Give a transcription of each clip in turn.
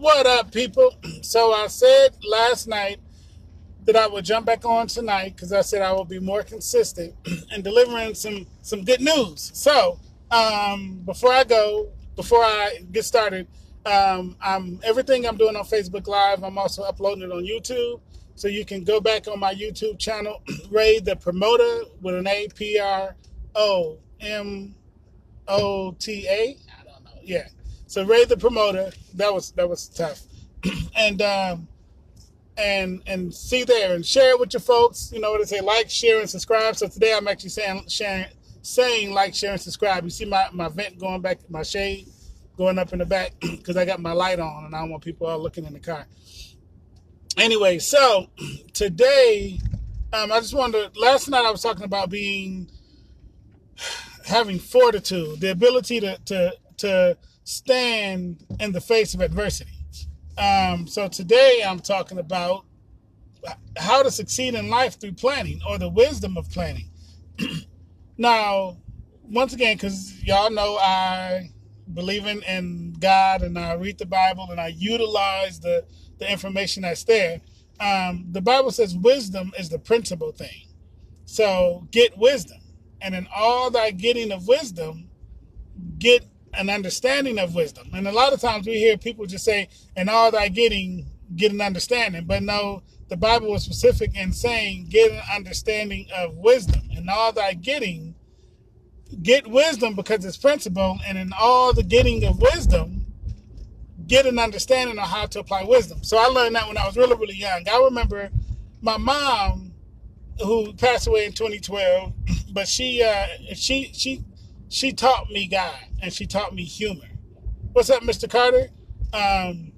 What up, people? So I said last night that I would jump back on tonight because I said I will be more consistent in delivering some good news. So before I get started, I'm everything I'm doing on Facebook Live. I'm also uploading it on YouTube, so you can go back on my YouTube channel, Ray the Promoter with an APROMOTA. I don't know. Yeah. So Ray the Promoter. That was tough, and and see there and share it with your folks. You know what I say, like, share, and subscribe. So today I'm actually saying like, share, and subscribe. You see my vent going back, my shade going up in the back because I got my light on and I don't want people all looking in the car. Anyway, so today I just wanted to, last night I was talking about having fortitude, the ability to stand in the face of adversity. So today I'm talking about how to succeed in life through planning, or the wisdom of planning. Now, once again, because y'all know I believe in God and I read the Bible and I utilize the information that's there. The Bible says wisdom is the principal thing. So get wisdom. And in all thy getting of wisdom, get an understanding of wisdom. And a lot of times we hear people just say, in all thy getting, get an understanding. But no, the Bible was specific in saying, get an understanding of wisdom. In all thy getting, get wisdom because it's principle. And in all the getting of wisdom, get an understanding of how to apply wisdom. So I learned that when I was really, really young. I remember my mom, who passed away in 2012, but she taught me God, and she taught me humor. What's up, Mr. Carter? And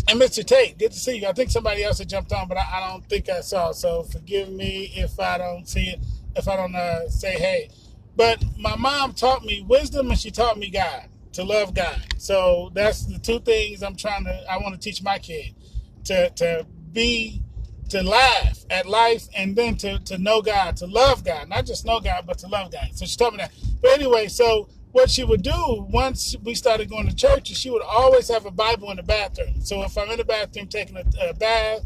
Mr. Tate, good to see you. I think somebody else had jumped on, but I don't think I saw. So forgive me if I don't see it, if I don't say hey. But my mom taught me wisdom, and she taught me God, to love God. So that's the two things I want to teach my kid, to laugh at life, and then to know God, to love God, not just know God, but to love God. So she told me that. But anyway, so what she would do once we started going to church is she would always have a Bible in the bathroom. So if I'm in the bathroom taking a bath,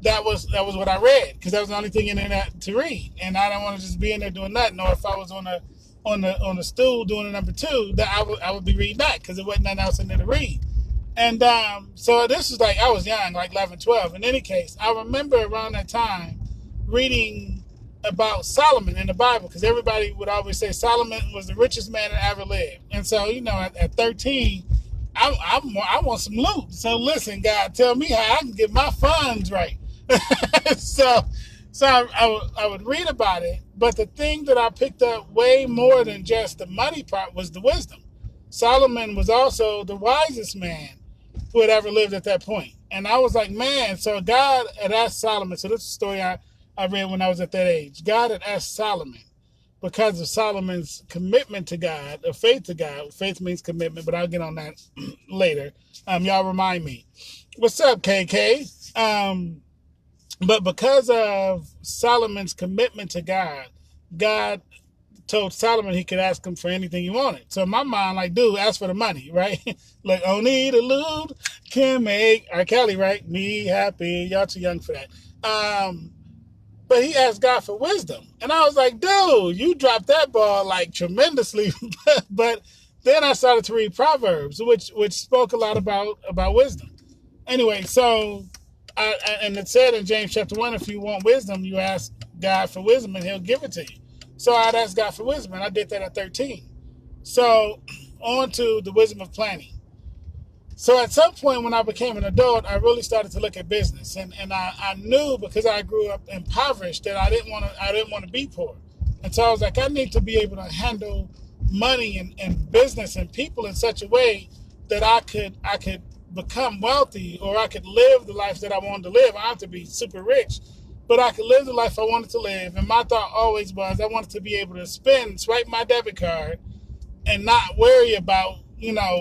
that was what I read, because that was the only thing in there to read, and I don't want to just be in there doing nothing. Or if I was on the stool doing a number two, that I would be reading that because there wasn't nothing else in there to read. And so this is like, I was young, like 11, 12. In any case, I remember around that time reading about Solomon in the Bible, because everybody would always say Solomon was the richest man that ever lived. And so, at 13, I want some loot. So listen, God, tell me how I can get my funds right. so I would read about it. But the thing that I picked up way more than just the money part was the wisdom. Solomon was also the wisest man who had ever lived at that point. And I was like, man, so God had asked Solomon. So this is a story I read when I was at that age. God had asked Solomon, because of Solomon's commitment to God, or faith to God. Faith means commitment, but I'll get on that later. Y'all remind me. What's up, KK? But because of Solomon's commitment to God, God told Solomon he could ask him for anything he wanted. So in my mind, like, dude, ask for the money, right? Like, only the loot can make R. Kelly, right? Me happy. Y'all too young for that. But he asked God for wisdom. And I was like, dude, you dropped that ball like tremendously. But then I started to read Proverbs, which spoke a lot about wisdom. Anyway, so and it said in James chapter 1, if you want wisdom, you ask God for wisdom and he'll give it to you. So I'd ask God for wisdom, and I did that at 13. So on to the wisdom of planning. So at some point when I became an adult, I really started to look at business, and I knew, because I grew up impoverished, that I didn't want to be poor. And so I was like, I need to be able to handle money and business and people in such a way that I could become wealthy, or I could live the life that I wanted to live. I don't have to be super rich, but I could live the life I wanted to live. And my thought always was, I wanted to be able to swipe my debit card and not worry about,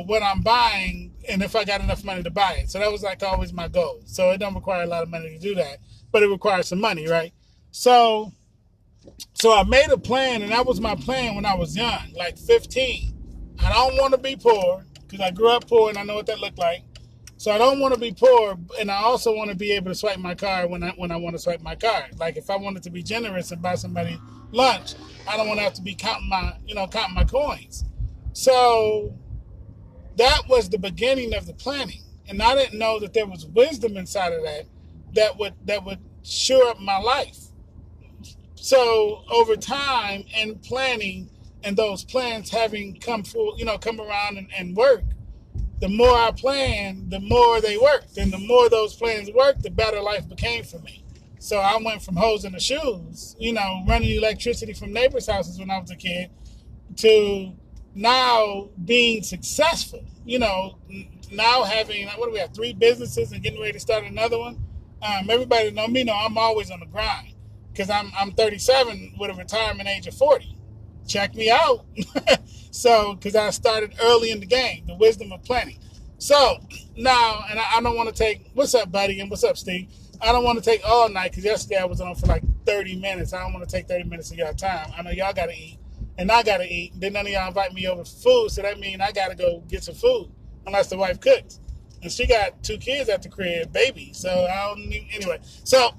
what I'm buying and if I got enough money to buy it. So that was like always my goal. So it don't require a lot of money to do that, but it requires some money, right? So I made a plan, and that was my plan when I was young, like 15. I don't want to be poor, because I grew up poor and I know what that looked like. So I don't want to be poor, and I also want to be able to swipe my card when I want to swipe my card. Like if I wanted to be generous and buy somebody lunch, I don't want to have to be counting my coins. So that was the beginning of the planning, and I didn't know that there was wisdom inside of that would shore up my life. So over time and planning and those plans having come around and work, the more I planned, the more they worked. And the more those plans worked, the better life became for me. So I went from hosing the shoes, running electricity from neighbors' houses when I was a kid, to now being successful. Now having, what do we have, 3 businesses and getting ready to start another one. Everybody know me know I'm always on the grind because I'm 37 with a retirement age of 40. Check me out. So, because I started early in the game, the wisdom of planning. So now, and I don't want to take, what's up, buddy? And what's up, Steve? I don't want to take all night because yesterday I was on for like 30 minutes. I don't want to take 30 minutes of y'all time. I know y'all got to eat and I got to eat. Then none of y'all invite me over for food. So that means I got to go get some food unless the wife cooks. And she got 2 kids at the crib, baby. So I don't need, anyway. So,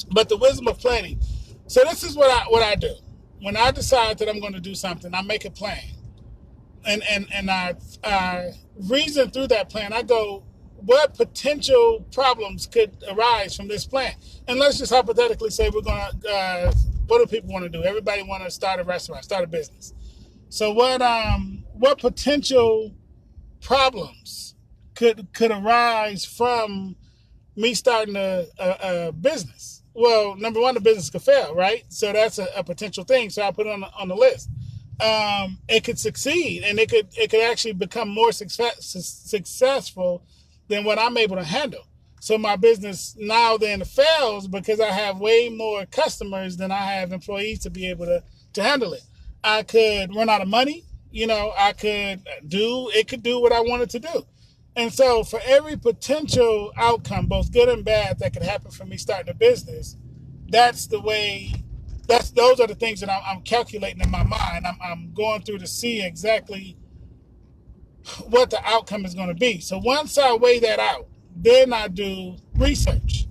but the wisdom of planning. So this is what I do. When I decide that I'm going to do something, I make a plan. And I reason through that plan. I go, what potential problems could arise from this plan? And let's just hypothetically say we're going to, what do people want to do? Everybody want to start a restaurant, start a business. So what potential problems could arise from me starting a business? Well, number one, the business could fail, right? So that's a potential thing. So I put it on the list. It could succeed, and it could actually become more successful than what I'm able to handle. So my business now then fails because I have way more customers than I have employees to be able to handle it. I could run out of money. It could do what I wanted to do. And so for every potential outcome, both good and bad, that could happen from me starting a business, those are the things that I'm calculating in my mind. I'm going through to see exactly what the outcome is going to be. So once I weigh that out, then I do research,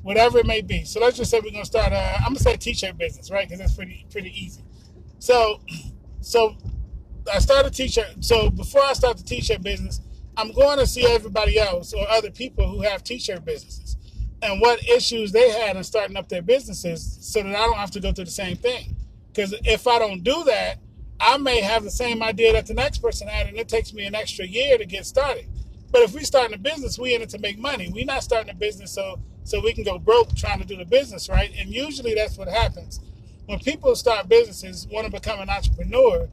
whatever it may be. So let's just say we're going to start I'm going to say a t-shirt business, right? Because that's pretty easy. So I start a t-shirt. So before I start the t-shirt business, I'm going to see everybody else or other people who have t-shirt businesses and what issues they had in starting up their businesses so that I don't have to go through the same thing. Because if I don't do that, I may have the same idea that the next person had, and it takes me an extra year to get started. But if we start a business, we in it to make money. We're not starting a business so we can go broke trying to do the business, right? And usually that's what happens. When people start businesses, want to become an entrepreneur,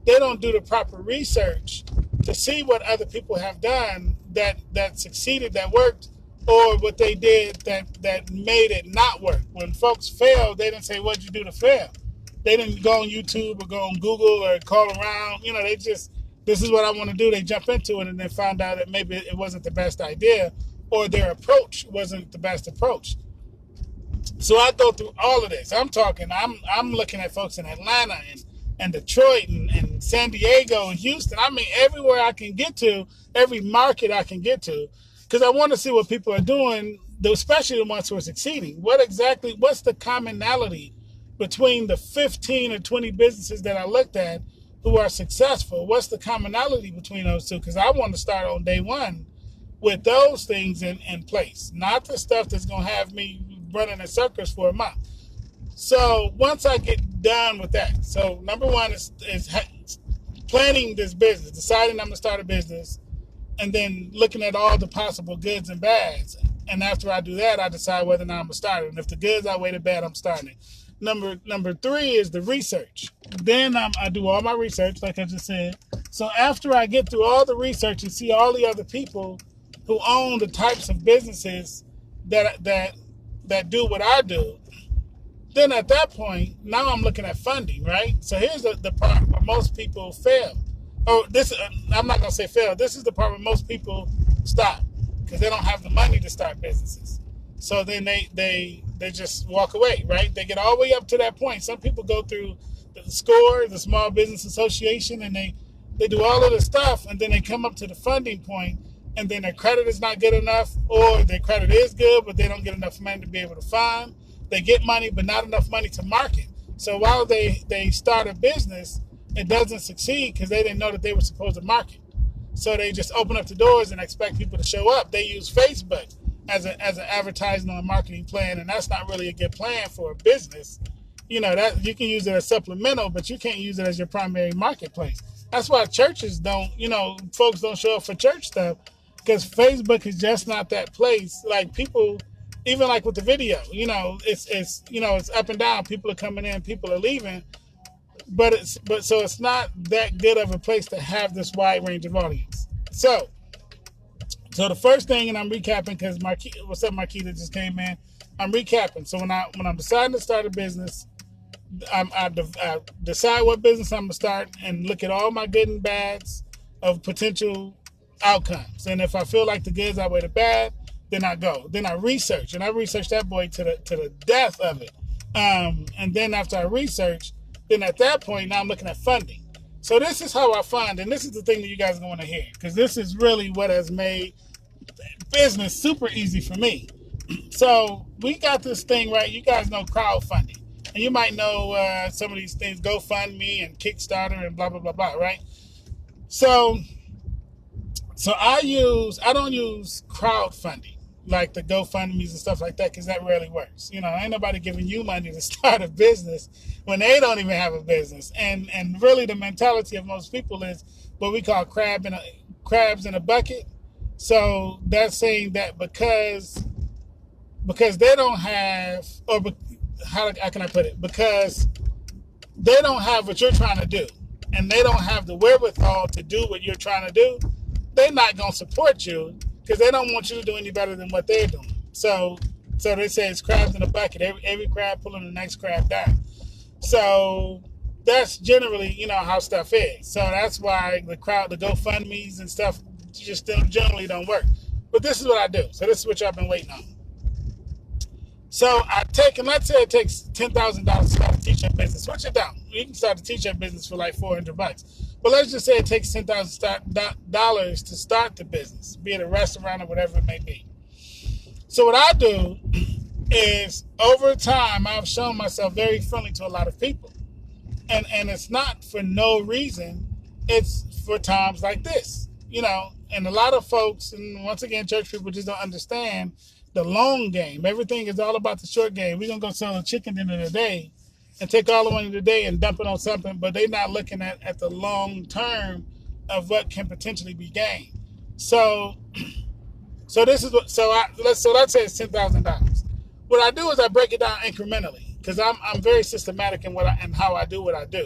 they don't do the proper research to see what other people have done that succeeded, that worked, or what they did that made it not work. When folks fail, they didn't say, what'd you do to fail? They didn't go on YouTube or go on Google or call around. They just, this is what I want to do. They jump into it and then find out that maybe it wasn't the best idea or their approach wasn't the best approach. So I go through all of this. I'm looking at folks in Atlanta and Detroit and San Diego and Houston. I mean, everywhere I can get to, every market I can get to, because I want to see what people are doing, especially the ones who are succeeding. What's the commonality between the 15 or 20 businesses that I looked at who are successful? What's the commonality between those two? Because I want to start on day one with those things in place, not the stuff that's going to have me running in circles for a month. So once I get done with that, so number one is planning this business, deciding I'm going to start a business, and then looking at all the possible goods and bads. And after I do that, I decide whether or not I'm going to start it. And if the goods outweigh the bad, I'm starting it. Number 3 is the research. Then I do all my research, like I just said. So after I get through all the research and see all the other people who own the types of businesses that do what I do, then at that point, now I'm looking at funding, right? So here's the part where most people fail. I'm not going to say fail. This is the part where most people stop because they don't have the money to start businesses. So then they just walk away, right? They get all the way up to that point. Some people go through the SCORE, the Small Business Association, and they do all of the stuff, and then they come up to the funding point, and then their credit is not good enough, or their credit is good, but they don't get enough money to be able to fund. They get money, but not enough money to market. So while they start a business, it doesn't succeed because they didn't know that they were supposed to market. So they just open up the doors and expect people to show up. They use Facebook as an advertising and marketing plan, and that's not really a good plan for a business. That you can use it as supplemental, but you can't use it as your primary marketplace. That's why churches don't, folks don't show up for church stuff, because Facebook is just not that place. Like, people, even like with the video, it's up and down. People are coming in, people are leaving, but so it's not that good of a place to have this wide range of audience. So the first thing, and I'm recapping because what's up, Marquita just came in. I'm recapping. So when I'm deciding to start a business, I decide what business I'm gonna start and look at all my good and bads of potential outcomes. And if I feel like the goods outweigh the bad, then I go. Then I research, and I research that boy to the death of it. And then after I research, then at that point, now I'm looking at funding. So this is how I fund, and this is the thing that you guys are going to hear, because this is really what has made business super easy for me. So we got this thing, right? You guys know crowdfunding. And you might know some of these things, GoFundMe and Kickstarter and blah, blah, blah, blah, right? So I don't use crowdfunding, like the GoFundMes and stuff like that, because that rarely works. Ain't nobody giving you money to start a business when they don't even have a business. And really the mentality of most people is what we call crabs in a bucket. So that's saying that because they don't have, or how can I put it? Because they don't have what you're trying to do, and they don't have the wherewithal to do what you're trying to do, they're not going to support you because they don't want you to do any better than what they're doing. So they say it's crabs in a bucket. Every crab pulling the next crab down. So that's generally, how stuff is. So that's why the GoFundMes and stuff just generally don't work. But this is what I do. So this is what y'all been waiting on. So let's say it takes $10,000 to start a t-shirt business. Switch it down. You can start a t-shirt business for like $400. But let's just say it takes $10,000 to start the business, be it a restaurant or whatever it may be. So what I do is, over time, I've shown myself very friendly to a lot of people. And it's not for no reason. It's for times like this, and a lot of folks, and once again, church people just don't understand the long game. Everything is all about the short game. We're going to go sell a chicken dinner today and take all the money today and dump it on something, but they're not looking at the long term of what can potentially be gained. So this is what, let's say it's $10,000. What I do is I break it down incrementally, because I'm very systematic in how I do what I do.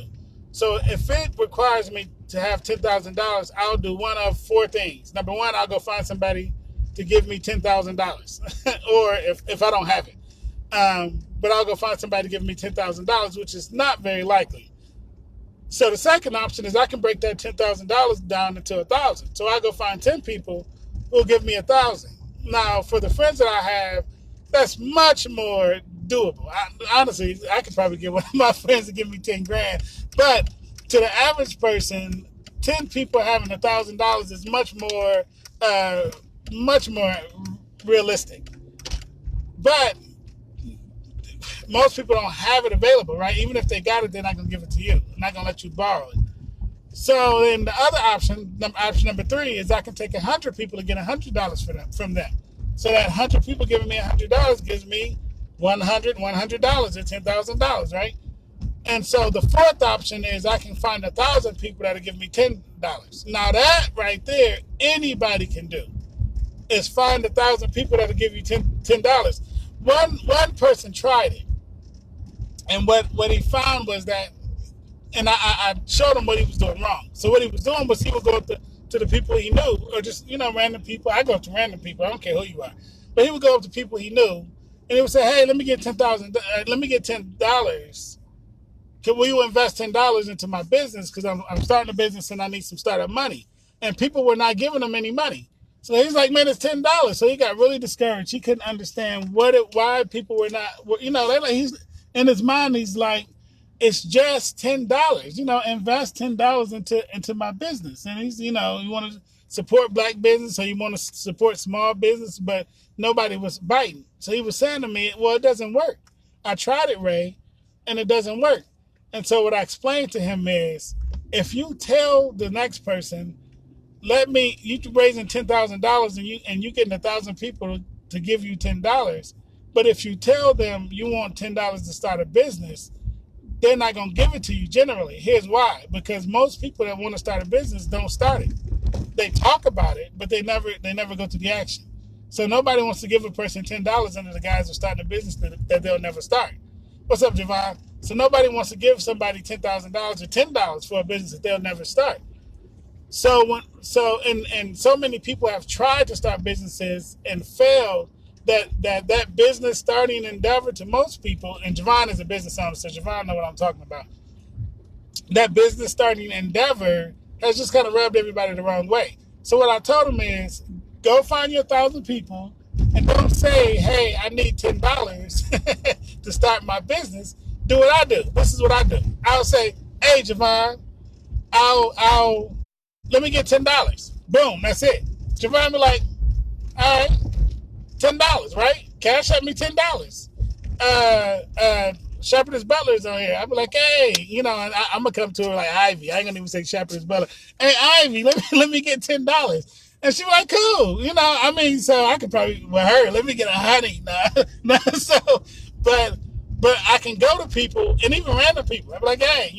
So if it requires me to have $10,000, I'll do one of four things. Number one, I'll go find somebody to give me $10,000, or if I don't have it. But I'll go find somebody to give me $10,000, which is not very likely. So the second option is I can break that $10,000 down into 1,000. So I go find 10 people who will give me 1,000. Now, for the friends that I have, that's much more doable. Honestly, I could probably get one of my friends to give me 10 grand. But to the average person, 10 people having $1,000 is much more realistic. But most people don't have it available, right? Even if they got it, they're not going to give it to you. They're not going to let you borrow it. So then the other option number 3, is I can take 100 people to get $100 from them. So that 100 people giving me $100 gives me $100 or $10,000, right? And so the fourth option is I can find 1,000 people that'll give me $10. Now that right there, anybody can do. Is find 1,000 people that'll give you $10. One person tried it, and what he found was that, and I showed him what he was doing wrong. So what he was doing was he would go up to the people he knew, or just random people. I go up to random people. I don't care who you are, but he would go up to people he knew, and he would say, "Hey, let me get $10,000. Let me get $10. Will you invest $10 into my business? Because I'm starting a business and I need some startup money." And people were not giving him any money. So he's like, "Man, it's $10." So he got really discouraged. He couldn't understand why people were not, he's in his mind. He's like, "It's just $10. Invest $10 into my business." And he's, he wanted support black business, so you want to support small business, but nobody was biting. So he was saying to me, well, it doesn't work. I tried it, Ray, and it doesn't work. And so what I explained to him is, if you tell the next person, you raising $10,000 and you getting 1,000 people to give you $10, but if you tell them you want $10 to start a business, they're not going to give it to you generally. Here's why. Because most people that want to start a business don't start it. They talk about it, but they never go to the action. So nobody wants to give a person $10 under the guise of starting a business that they'll never start. What's up, Javon? So nobody wants to give somebody $10,000 or $10 for a business that they'll never start. So so many people have tried to start businesses and failed. That business starting endeavor to most people, and Javon is a business owner, so Javon know what I'm talking about. That business starting endeavor has just kind of rubbed everybody the wrong way. So what I told him is, go find your 1,000 people and don't say, hey, I need $10 to start my business. Do what I do. This is what I do. I'll say, hey, Javon, let me get $10. Boom, that's it. Javon be like, all right, $10, right? Cash at me $10. Shepherdess Butler's on here. I'll be like, hey, and I'm gonna come to her like Ivy. I ain't gonna even say Shepherdess Butler. Hey, Ivy, let me get $10. And she was like, cool. So I could probably with her, let me get $100. But I can go to people and even random people. I'm like, hey,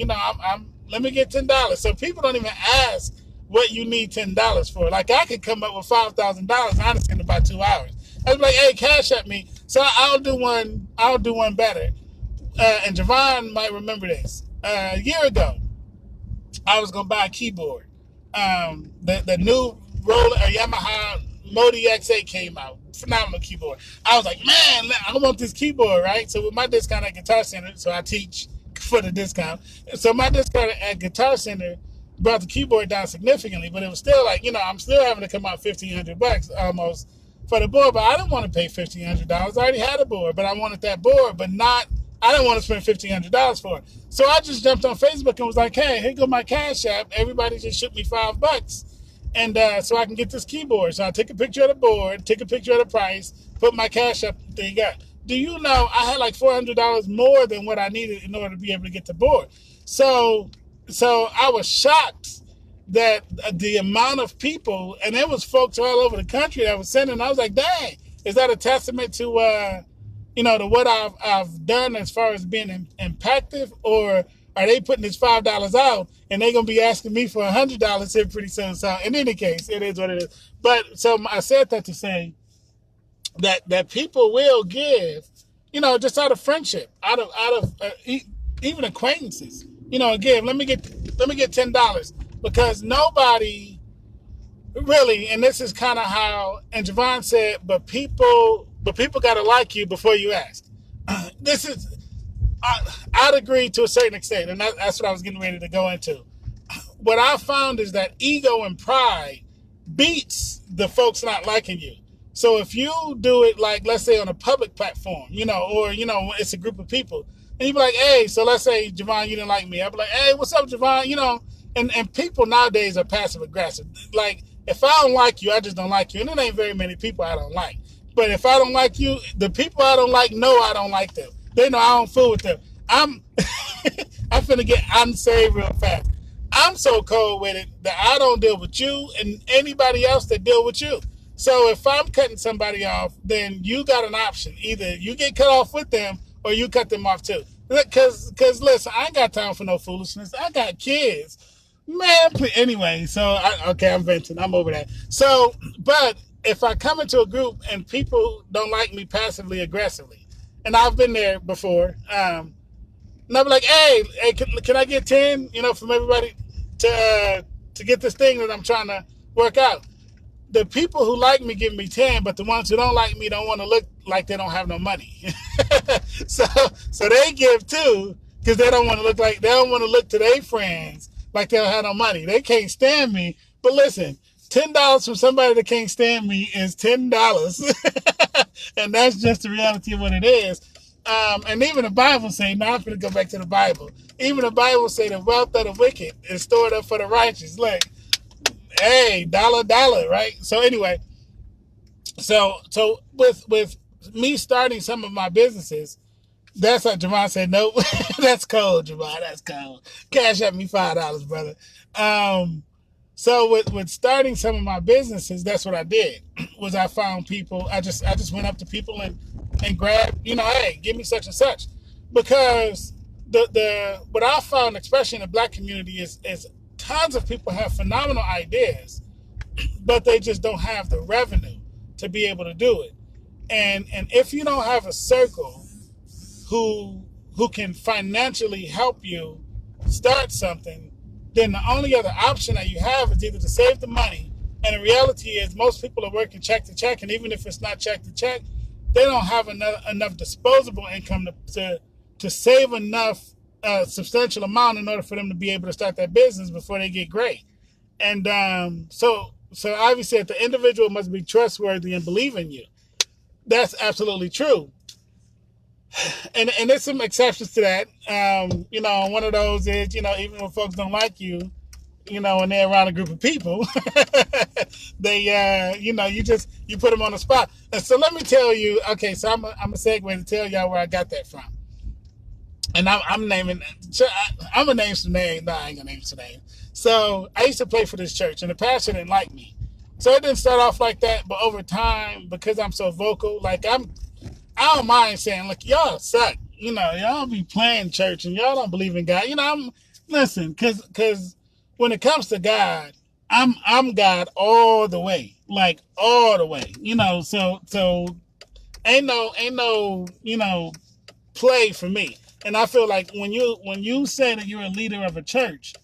let me get $10. So people don't even ask what you need $10 for. Like I could come up with $5,000 honestly in about 2 hours. I was like, hey, cash at me. So I'll do one better. And Javon might remember this. A year ago, I was gonna buy a keyboard. The new Yamaha Modi X8 came out. Phenomenal keyboard. I was like, man, I want this keyboard, right? So with my discount at Guitar Center, so I teach for the discount. So my discount at Guitar Center brought the keyboard down significantly, but it was still like, I'm still having to come out $1,500 almost for the board, but I didn't want to pay $1,500. I already had a board, but I wanted that board, but I didn't want to spend $1,500 for it. So I just jumped on Facebook and was like, hey, here go my Cash App. Everybody just shoot me $5. And so I can get this keyboard. So I took a picture of the board, took a picture of the price, put my Cash App thing up. Do you know I had like $400 more than what I needed in order to be able to get the board? So I was shocked that the amount of people, and there was folks all over the country that was sending. I was like, dang, is that a testament to to what I've done as far as being impactful, or are they putting this $5 out and they're gonna be asking me for $100 here pretty soon? So in any case, it is what it is. But so I said that to say that people will give, just out of friendship, out of even acquaintances, give. Let me get $10 because nobody really, and this is kind of how, and Javon said, but people got to like you before you ask. I'd agree to a certain extent, and that's what I was getting ready to go into. What I found is that ego and pride beats the folks not liking you. So if you do it like, let's say on a public platform, or it's a group of people, and you be like, hey, so let's say, Javon, you didn't like me. I'd be like, hey, what's up, Javon? And people nowadays are passive aggressive. Like, if I don't like you, I just don't like you. And it ain't very many people I don't like. But if I don't like you, the people I don't like know I don't like them. They know I don't fool with them. I'm finna get unsaved real fast. I'm so cold with it that I don't deal with you and anybody else that deal with you. So if I'm cutting somebody off, then you got an option. Either you get cut off with them or you cut them off too. Because listen, I ain't got time for no foolishness. I got kids. Man, anyway, so I'm venting. I'm over that. So, but if I come into a group and people don't like me passively aggressively, and I've been there before, and I'll be like, hey, can I get 10, from everybody to get this thing that I'm trying to work out? The people who like me give me 10, but the ones who don't like me don't want to look like they don't have no money. so they give too, because they don't want to look to their friends like they don't have no money. They can't stand me. But listen, $10 from somebody that can't stand me is $10. And that's just the reality of what it is. And even the Bible say, now I'm going to go back to the Bible. Even the Bible say the wealth of the wicked is stored up for the righteous. Look, Hey, dollar, right? So anyway, so with me starting some of my businesses, that's what Javon said. Nope, that's cold, Javon. That's cold. Cash at me $5, brother. Um, so with starting some of my businesses, that's what I did. Was I found people? I just went up to people and grabbed, hey, give me such and such, because the what I found, especially in the Black community, is tons of people have phenomenal ideas, but they just don't have the revenue to be able to do it. And if you don't have a circle who can financially help you start something, then the only other option that you have is either to save the money. And the reality is most people are working check to check, and even if it's not check to check, they don't have enough disposable income to save enough substantial amount in order for them to be able to start that business before they get great. And so obviously, the individual must be trustworthy and believe in you. That's absolutely true. And there's some exceptions to that. One of those is, even when folks don't like you, and they're around a group of people, they, you put them on the spot. And so let me tell you, okay, so I'm a segue to tell y'all where I got that from. And I'm naming, I'm going to name some names. No, I ain't going to name some names. So I used to play for this church, and the pastor didn't like me. So it didn't start off like that, but over time, because I'm so vocal, I don't mind saying, look, y'all suck. Y'all be playing church and y'all don't believe in God. Listen, because when it comes to God, I'm God all the way, like all the way. So ain't no play for me. And I feel like when you say that you're a leader of a church,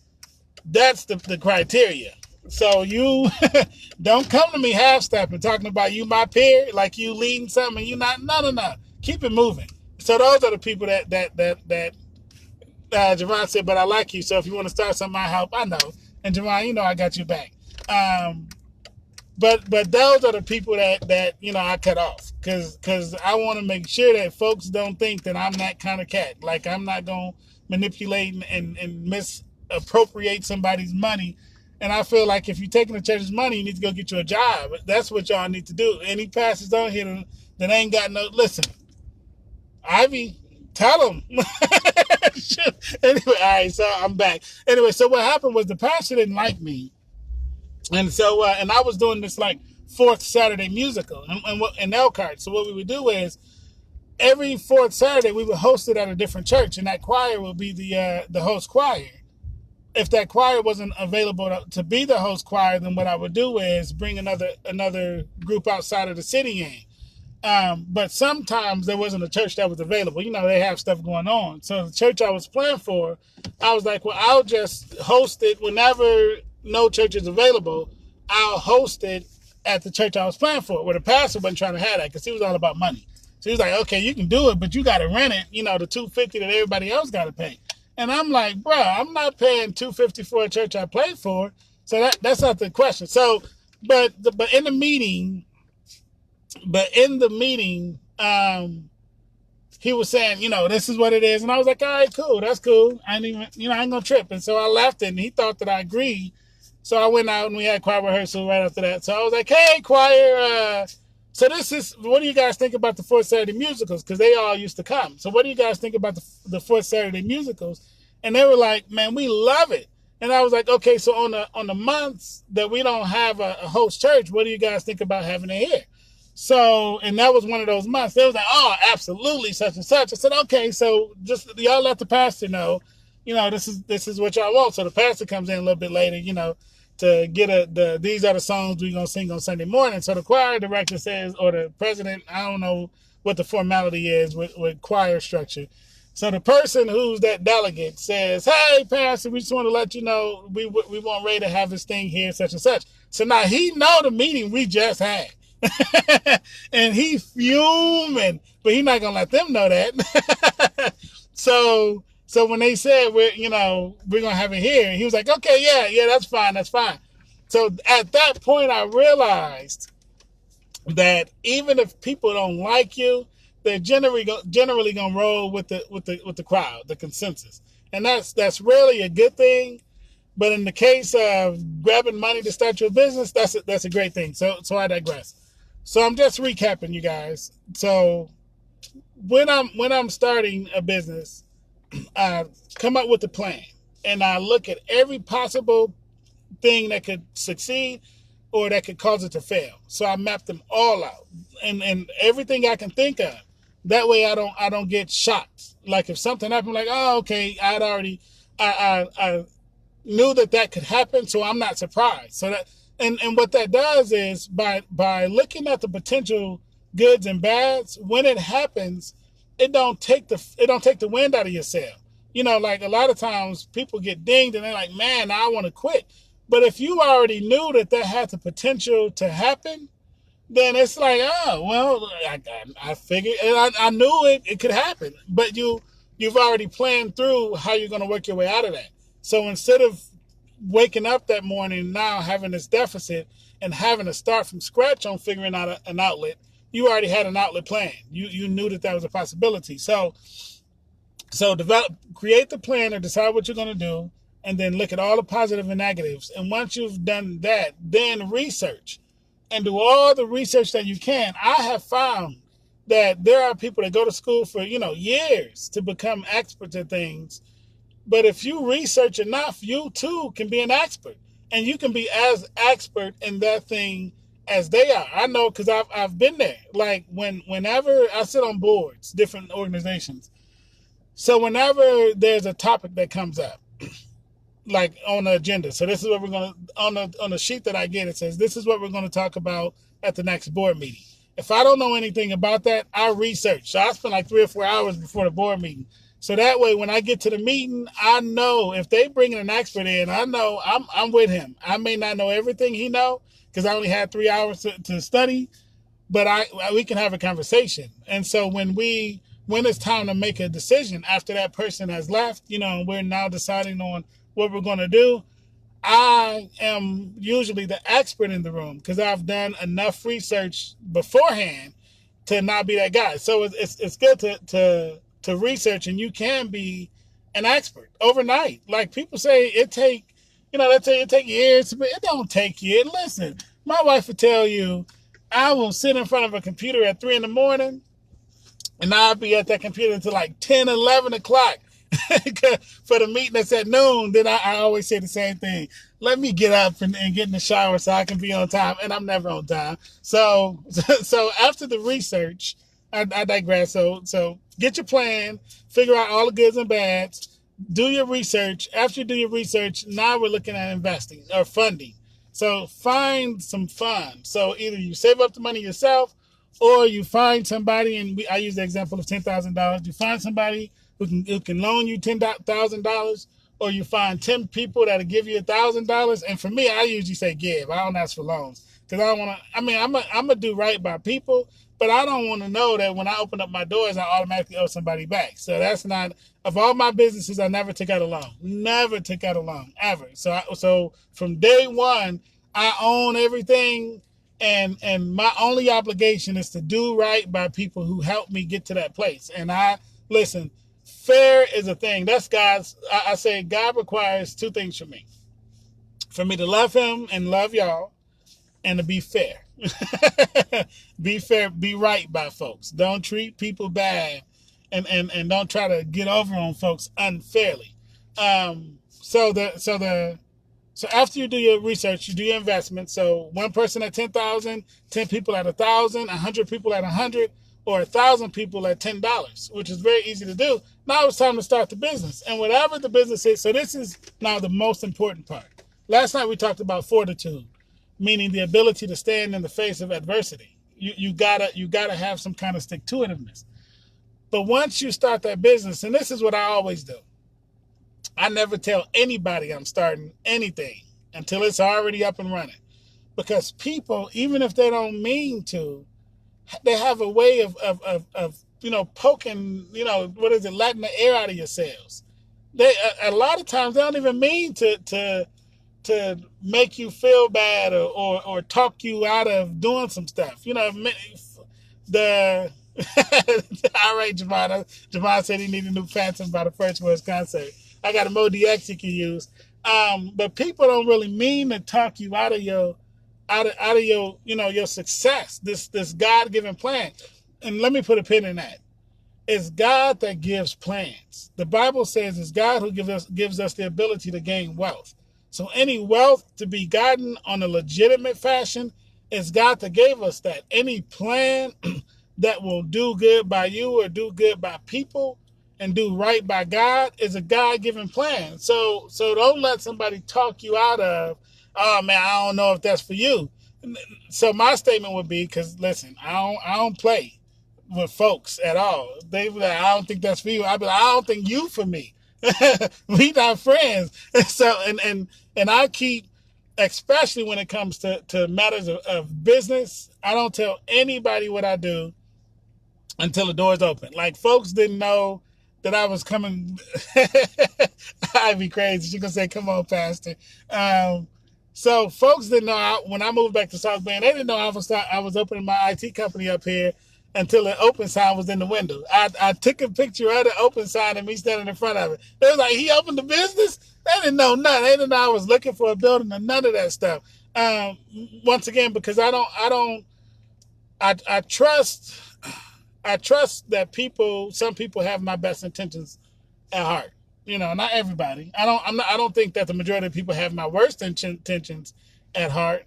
that's the criteria. So you don't come to me half-stepping, talking about you my peer, like you leading something and you not. No. Keep it moving. So those are the people that Javon said, but I like you. So if you want to start something, I help. I know. And Javon, I got you back. But those are the people that I cut off, because I want to make sure that folks don't think that I'm that kind of cat. Like, I'm not gonna manipulate and misappropriate somebody's money. And I feel like if you're taking the church's money, you need to go get you a job. That's what y'all need to do. Any pastors on here that ain't got no, listen, Ivy, tell them. Anyway, all right, so I'm back. Anyway, so what happened was the pastor didn't like me. And so, and I was doing this like fourth Saturday musical in Elkhart. So what we would do is every fourth Saturday we would host it at a different church, and that choir would be the host choir. If that choir wasn't available to be the host choir, then what I would do is bring another group outside of the city in. But sometimes there wasn't a church that was available. They have stuff going on. So the church I was playing for, I was like, well, I'll just host it whenever no church is available. I'll host it at the church I was playing for, where the pastor wasn't trying to have that because he was all about money. So he was like, okay, you can do it, but you got to rent it, the $250 that everybody else got to pay. And I'm like, bro, I'm not paying $250 for a church I played for. So that's not the question. So, but in the meeting, he was saying, this is what it is. And I was like, all right, cool. That's cool. I ain't gonna trip. And so I left it, and he thought that I agreed. So I went out and we had choir rehearsal right after that. So I was like, hey, choir, so this is, what do you guys think about the fourth Saturday musicals? Because they all used to come. So what do you guys think about the fourth Saturday musicals? And they were like, man, we love it. And I was like, okay, so on the months that we don't have a host church, what do you guys think about having it here? So, and that was one of those months. They was like, oh, absolutely, such and such. I said, okay, so just y'all let the pastor know, this is what y'all want. So the pastor comes in a little bit later, to get these are the songs we're going to sing on Sunday morning. So the choir director says, or the president, I don't know what the formality is with choir structure. So the person who's that delegate says, hey, pastor, we just want to let you know we want Ray to have his thing here, such and such. So now he know the meeting we just had. And he fuming, but he not going to let them know that. So when they said we're going to have it here, he was like, okay, yeah, that's fine. So at that point, I realized that even if people don't like you, they're generally going to roll with the crowd, the consensus. And that's really a good thing, But in the case of grabbing money to start your business, that's a great thing. So I digress. So I'm just recapping, you guys. So when I'm starting a business, I come up with a plan and I look at every possible thing that could succeed or that could cause it to fail. So I map them all out and everything I can think of. That way I don't get shocked. Like if something happened, like, oh, okay, I knew that could happen, so I'm not surprised. So that and what that does is by looking at the potential goods and bads, when it happens, it don't take the wind out of your sail. Like a lot of times people get dinged and they're like, man, now I want to quit. But if you already knew that had the potential to happen, then it's like, oh, well, I figured, and I knew it could happen. But you've already planned through how you're going to work your way out of that. So instead of waking up that morning now having this deficit and having to start from scratch on figuring out an outlet, you already had an outlet plan. You knew that was a possibility. So create the plan or decide what you're going to do, and then look at all the positive and negatives. And once you've done that, then research and do all the research that you can. I have found that there are people that go to school for, years to become experts at things. But if you research enough, you too can be an expert, and you can be as expert in that thing as they are. I know because I've been there. Like whenever I sit on boards, different organizations. So whenever there's a topic that comes up, like on the agenda. So this is what we're going to, on the sheet that I get, it says, this is what we're going to talk about at the next board meeting. If I don't know anything about that, I research. So I spend like 3 or 4 hours before the board meeting. So that way, when I get to the meeting, I know if they bring an expert in, I know I'm with him. I may not know everything he know because I only had 3 hours to study, but we can have a conversation. And so when it's time to make a decision after that person has left, we're now deciding on what we're going to do, I am usually the expert in the room because I've done enough research beforehand to not be that guy. So it's good to research, and you can be an expert overnight. Like people say they say it take years, but it don't take years. Listen, my wife would tell you, I will sit in front of a computer at 3 a.m. and I'll be at that computer until like 10, 11 o'clock. For the meeting that's at noon, then I always say the same thing. Let me get up and get in the shower so I can be on time, and I'm never on time. So after the research, I digress. So get your plan, figure out all the goods and bads, do your research. After you do your research, now we're looking at investing or funding. So find some funds. So either you save up the money yourself, or you find somebody, and I use the example of $10,000. You find somebody who can loan you $10,000, or you find 10 people that'll give you $1,000. And for me, I usually say give. I don't ask for loans because I don't want to. I mean, I'm gonna do right by people, but I don't want to know that when I open up my doors, I automatically owe somebody back. So that's not. Of all my businesses, I never took out a loan. Never took out a loan ever. So from day one, I own everything. And my only obligation is to do right by people who helped me get to that place. And listen, fair is a thing. That's God's. I say God requires 2 things from me. For me to love him and love y'all, and to be fair. Be fair, be right by folks. Don't treat people bad, and don't try to get over on folks unfairly. So after you do your research, you do your investment. So one person at 10,000, 10 people at 1,000, 100 people at 100, or 1,000 people at $10, which is very easy to do. Now it's time to start the business. And whatever the business is, so this is now the most important part. Last night we talked about fortitude, meaning the ability to stand in the face of adversity. You gotta have some kind of stick-to-itiveness. But once you start that business, and this is what I always do, I never tell anybody I'm starting anything until it's already up and running. Because people, even if they don't mean to, they have a way of poking, letting the air out of your sails. They a lot of times they don't even mean to make you feel bad or talk you out of doing some stuff. All right, Javon. Javon said he needed new Phantom by the First Words concert. I got a Mo DX you can use. But people don't really mean to talk you out of your out of your your success. This God given plan. And let me put a pin in that. It's God that gives plans. The Bible says it's God who gives us the ability to gain wealth. So any wealth to be gotten on a legitimate fashion, it's God that gave us that. Any plan that will do good by you or do good by people and do right by God is a God-given plan. So don't let somebody talk you out of, oh man, I don't know if that's for you. So my statement would be, because listen, I don't play with folks at all. They be like, I don't think that's for you. I'd be like, I don't think you for me. We not friends. So and I keep, especially when it comes to matters of business, I don't tell anybody what I do until the door's open. Like folks didn't know that I was coming. I'd be crazy. She gonna say, "Come on, Pastor." So folks didn't know when I moved back to South Bend. They didn't know I was opening my IT company up here until the open sign was in the window. I took a picture of the open sign and me standing in front of it. They was like, "He opened the business." They didn't know nothing. They didn't know I was looking for a building or none of that stuff. Once again, because I trust. I trust that some people have my best intentions at heart. Not everybody. I don't think that the majority of people have my worst intentions at heart,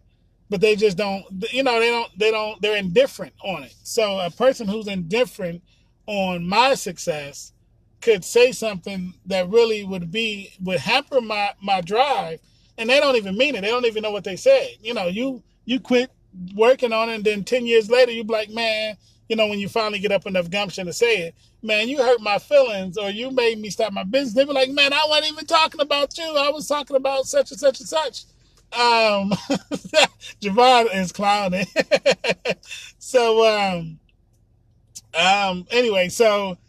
but they just don't. They're indifferent on it. So a person who's indifferent on my success could say something that really would hamper my drive, and they don't even mean it. They don't even know what they said. You quit working on it, and then 10 years later, you be like, man, when you finally get up enough gumption to say it, man, you hurt my feelings, or you made me stop my business. They be like, man, I wasn't even talking about you. I was talking about such and such and such. Javon is clowning. So, anyway, so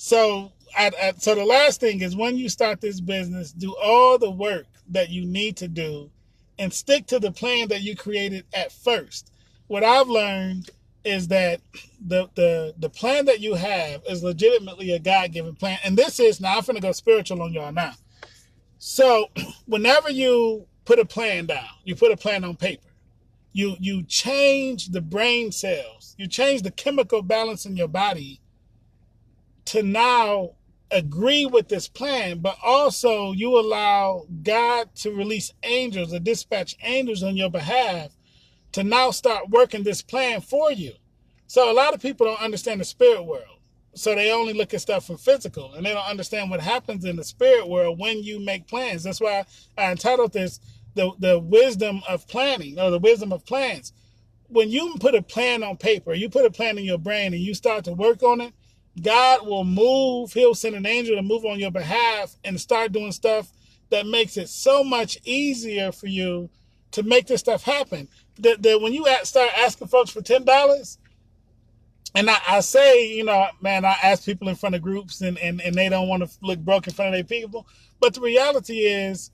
the last thing is, when you start this business, do all the work that you need to do and stick to the plan that you created at first. What I've learned is that the plan that you have is legitimately a God-given plan. And this is, now I'm going to go spiritual on y'all now. So whenever you put a plan down, you put a plan on paper, you change the brain cells, you change the chemical balance in your body to now agree with this plan, but also you allow God to release angels or dispatch angels on your behalf to now start working this plan for you. So a lot of people don't understand the spirit world. So they only look at stuff from physical, and they don't understand what happens in the spirit world when you make plans. That's why I entitled this the wisdom of planning, or the wisdom of plans. When you put a plan on paper, you put a plan in your brain and you start to work on it, God will move. He'll send an angel to move on your behalf and start doing stuff that makes it so much easier for you to make this stuff happen. That when you start asking folks for $10, and I say, man, I ask people in front of groups and they don't want to look broke in front of their people. But the reality is,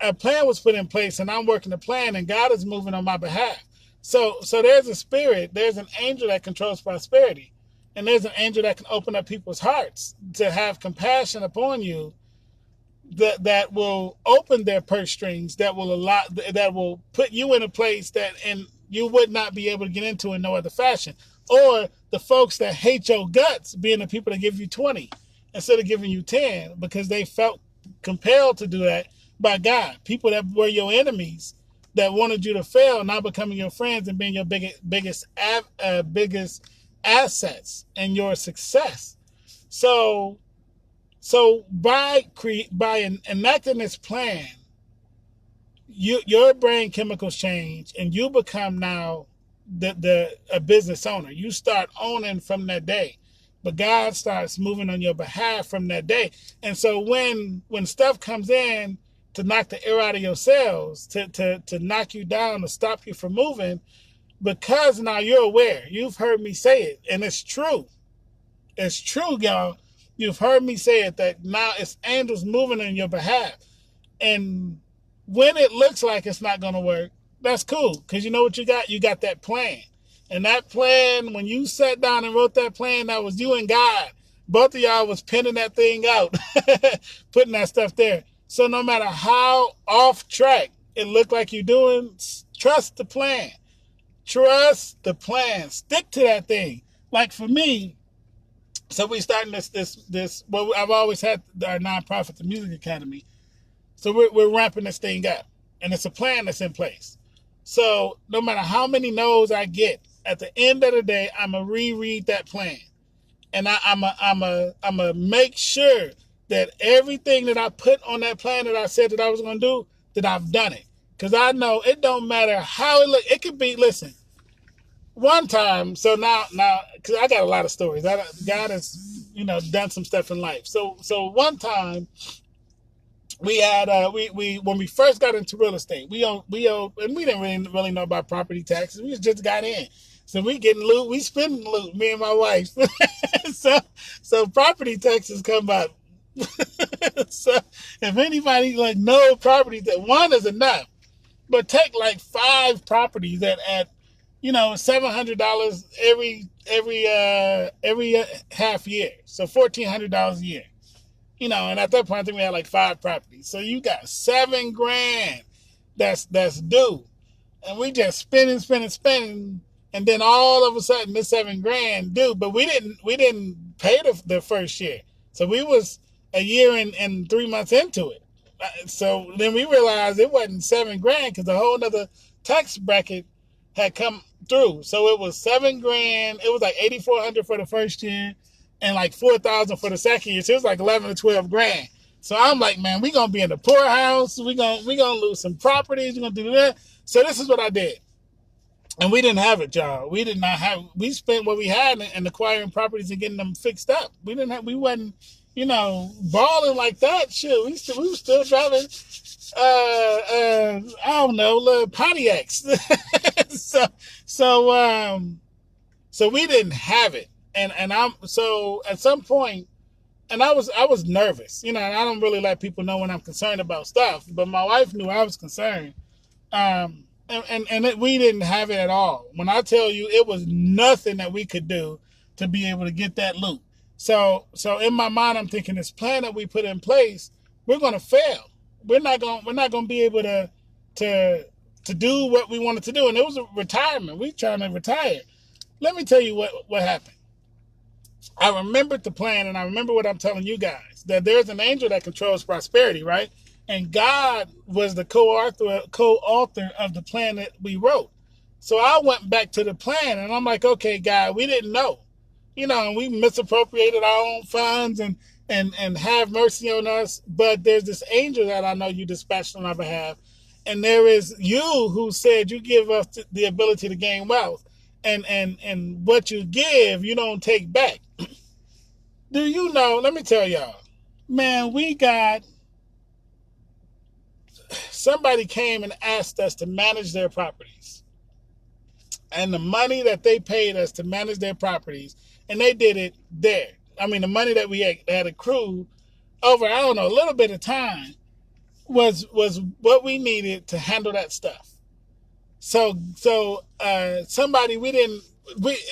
a plan was put in place and I'm working the plan and God is moving on my behalf. So there's a spirit, there's an angel that controls prosperity. And there's an angel that can open up people's hearts to have compassion upon you, that will open their purse strings, that will put you in a place that you would not be able to get into in no other fashion. Or the folks that hate your guts being the people that give you 20 instead of giving you 10 because they felt compelled to do that by God. People that were your enemies that wanted you to fail now becoming your friends and being your biggest assets in your success. So by enacting this plan, your brain chemicals change and you become now a business owner. You start owning from that day, but God starts moving on your behalf from that day. And so when stuff comes in to knock the air out of your cells, to knock you down, to stop you from moving, because now you're aware. You've heard me say it, and it's true. It's true, y'all. You've heard me say it, that now it's angels moving on your behalf. And when it looks like it's not going to work, that's cool, because you know what you got? You got that plan. And that plan, when you sat down and wrote that plan, that was you and God. Both of y'all was penning that thing out, putting that stuff there. So no matter how off track it look like you're doing, trust the plan. Trust the plan. Stick to that thing. Like for me, so we starting this. Well, I've always had our nonprofit, the Music Academy. So we're ramping this thing up, and it's a plan that's in place. So no matter how many no's I get, at the end of the day, I'm gonna reread that plan, and I'm a make sure that everything that I put on that plan that I said that I was gonna do, that I've done it. Because I know it don't matter how it look. It could be. Listen, one time. So now, because I got a lot of stories. God has done some stuff in life. So one time we had we when we first got into real estate, we owned, and we didn't really know about property taxes. We just got in, so we getting loot, we spending loot, me and my wife. so property taxes come up. So if anybody like no property, that one is enough, but take like 5 properties that at $700 every half year, so $1,400 a year. And at that point, I think we had like 5 properties. So you got $7,000 that's due, and we just spending, and then all of a sudden this $7,000 due. But we didn't pay the first year, so we was a year and 3 months into it. So then we realized it wasn't $7,000 because a whole other tax bracket had come through. So it was $7,000. It was like $8,400 for the first year, and like $4,000 for the second year. So it was like $11,000 to $12,000. So I'm like, man, we're gonna be in the poorhouse. We're gonna lose some properties. We're gonna do that. So this is what I did. And we didn't have it, y'all. We did not have. We spent what we had in acquiring properties and getting them fixed up. We wasn't, balling like that. Shit, we were still driving. I don't know, little Pontiacs. So we didn't have it. And I'm so at some point, and I was nervous, and I don't really let people know when I'm concerned about stuff, but my wife knew I was concerned, we didn't have it at all. When I tell you, it was nothing that we could do to be able to get that loot. So in my mind, I'm thinking this plan that we put in place, we're gonna fail. We're not gonna be able to do what we wanted to do, and it was a retirement. We trying to retire. Let me tell you what happened. I remembered the plan, and I remember what I'm telling you guys, that there's an angel that controls prosperity, right? And God was the co-author of the plan that we wrote. So I went back to the plan, and I'm like, okay, God, we didn't know, and we misappropriated our own funds, and have mercy on us. But there's this angel that I know you dispatched on our behalf, and there is you who said you give us the ability to gain wealth, and what you give, you don't take back. Do you know? Let me tell y'all, man, we got somebody came and asked us to manage their properties, and the money that they paid us to manage their properties, and they did it there. I mean, the money that we had accrued over, I don't know, a little bit of time was what we needed to handle that stuff. So somebody we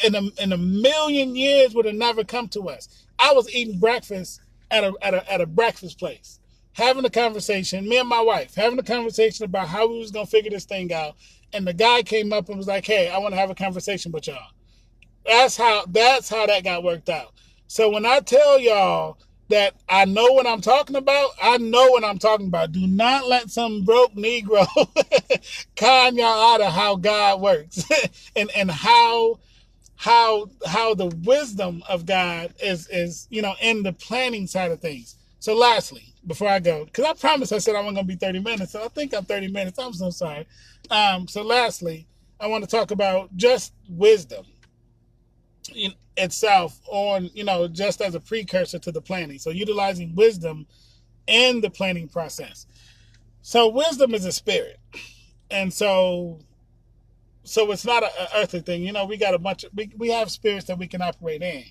in a million years would have never come to us. I was eating breakfast at a breakfast place, having a conversation, me and my wife having a conversation about how we was gonna figure this thing out, and the guy came up and was like, "Hey, I want to have a conversation with y'all." That's how that got worked out. So when I tell y'all that I know what I'm talking about, I know what I'm talking about. Do not let some broke Negro con y'all out of how God works and how the wisdom of God is in the planning side of things. So lastly, before I go, because I promised I said I wasn't going to be 30 minutes, so I think I'm 30 minutes. I'm so sorry. So lastly, I want to talk about just wisdom itself on, just as a precursor to the planning. So utilizing wisdom in the planning process. So wisdom is a spirit. And so it's not an earthly thing. We got we have spirits that we can operate in.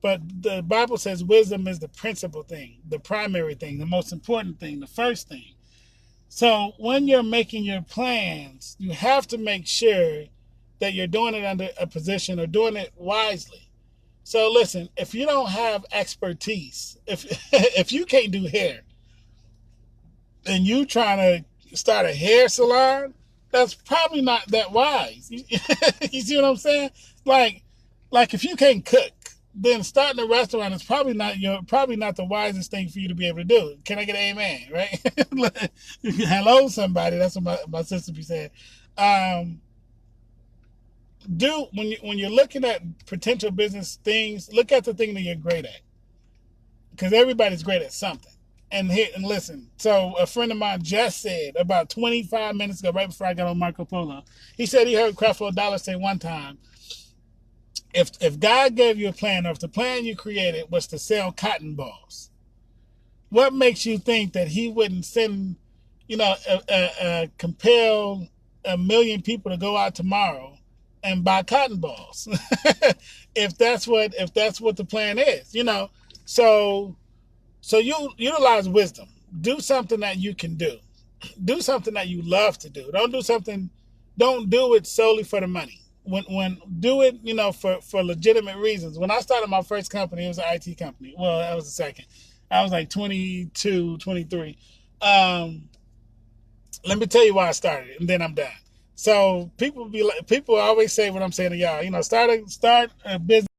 But the Bible says wisdom is the principal thing, the primary thing, the most important thing, the first thing. So when you're making your plans, you have to make sure that you're doing it under a position or doing it wisely. So listen, if you don't have expertise, if you can't do hair, and you trying to start a hair salon, that's probably not that wise. You see what I'm saying? Like, like if you can't cook, then starting a restaurant is probably not the wisest thing for you to be able to do. Can I get an amen? Right? Hello, somebody. That's what my sister be saying. Um, do when you're looking at potential business things, look at the thing that you're great at, because everybody's great at something. And listen, so a friend of mine just said about 25 minutes ago, right before I got on Marco Polo, he said he heard Creflo Dollar say one time, if God gave you a plan, or if the plan you created was to sell cotton balls, what makes you think that he wouldn't send, compel 1 million people to go out tomorrow and buy cotton balls? if that's what the plan is, so you utilize wisdom. Do something that you can do. Do something that you love to do. Don't do it solely for the money. When do it, for legitimate reasons. When I started my first company, it was an IT company. Well, that was the second. I was like 22, 23. Let me tell you why I started it, and then I'm done. So people always say what I'm saying to y'all. Start a business.